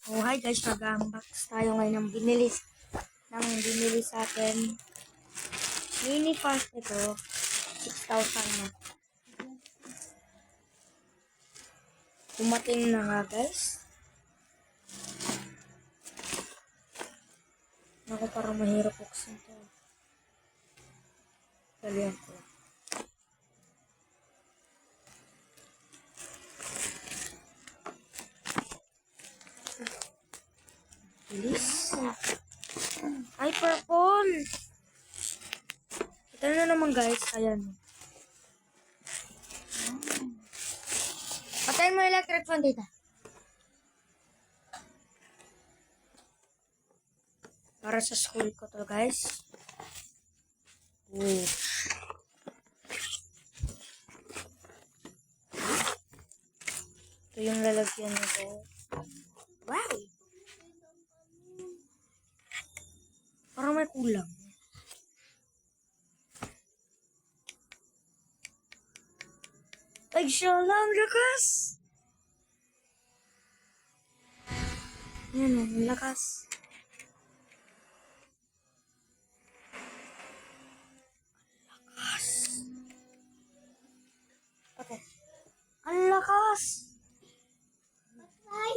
Oh, hi guys, mag-unbox tayo ngayon ng binili sa atin. Mini fast ito, 6,000 na. Dumating na nga guys. Naku, parang mahirap buksan ito. Dalihan ko. Bilis. Ay, purple! Ito na naman guys, ayan. Patayin mo yung electric fan dito. Para sa school ko to guys. Ooh. Ito yung lalagyan nito. Wow! Parang may kulang. Ay, siya lang, lakas! Yan o, lakas. Lakas. Okay. Ang lakas! Ay!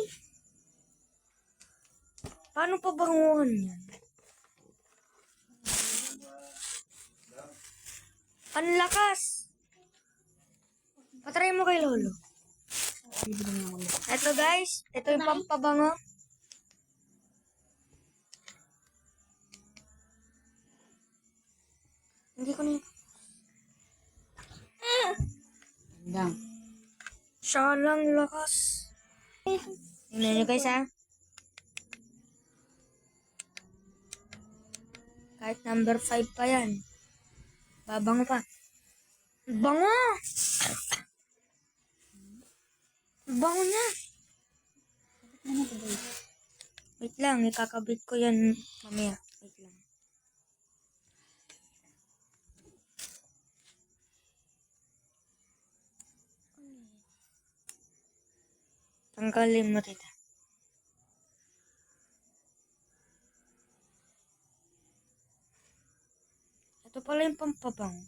Paano pa banguhan yan? Ang lakas! Patry mo kay Lolo. Ito guys, ito yung pampabango. Hindi ko na Lang. siya lang lakas. Tingnan nyo guys ha. Kahit number 5 pa yan. Babango pa. Bango! Bango na! Wait lang, ikakabit ko yan mamaya. Wait lang. Tanggalin mo tita. Ito pala yung pampabango.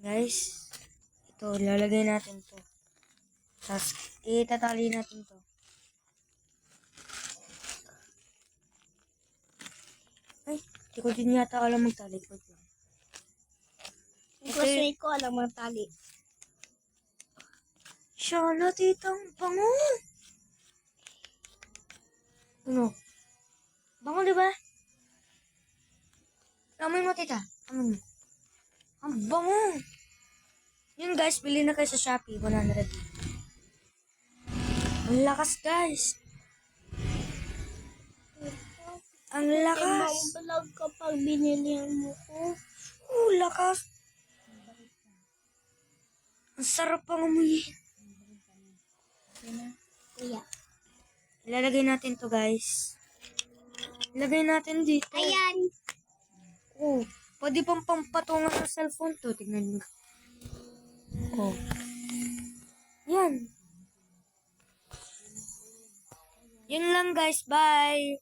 Guys, ito, lalagay natin to. Tapos, itatali natin to. Ay, di ko din yata alam magtali. Wait lang. Kasi ko alam ang tali. Siya na, titang bango. Ano? Bango, di ba? Amoy mo, tita. Amoy mo. Ang bango. Yun guys, bili na kayo sa Shopee. 100. Ang lakas guys. Ang lakas. Vlog kapag binili mo ko. Lakas. Ang sarap pang umuwi. Kuya. Ilalagay natin to guys. Ilagay natin dito. Ayan. Oh, pwede pang pampatungan ng cellphone to. Tignan nyo. Oh. Yan. Yun lang guys. Bye.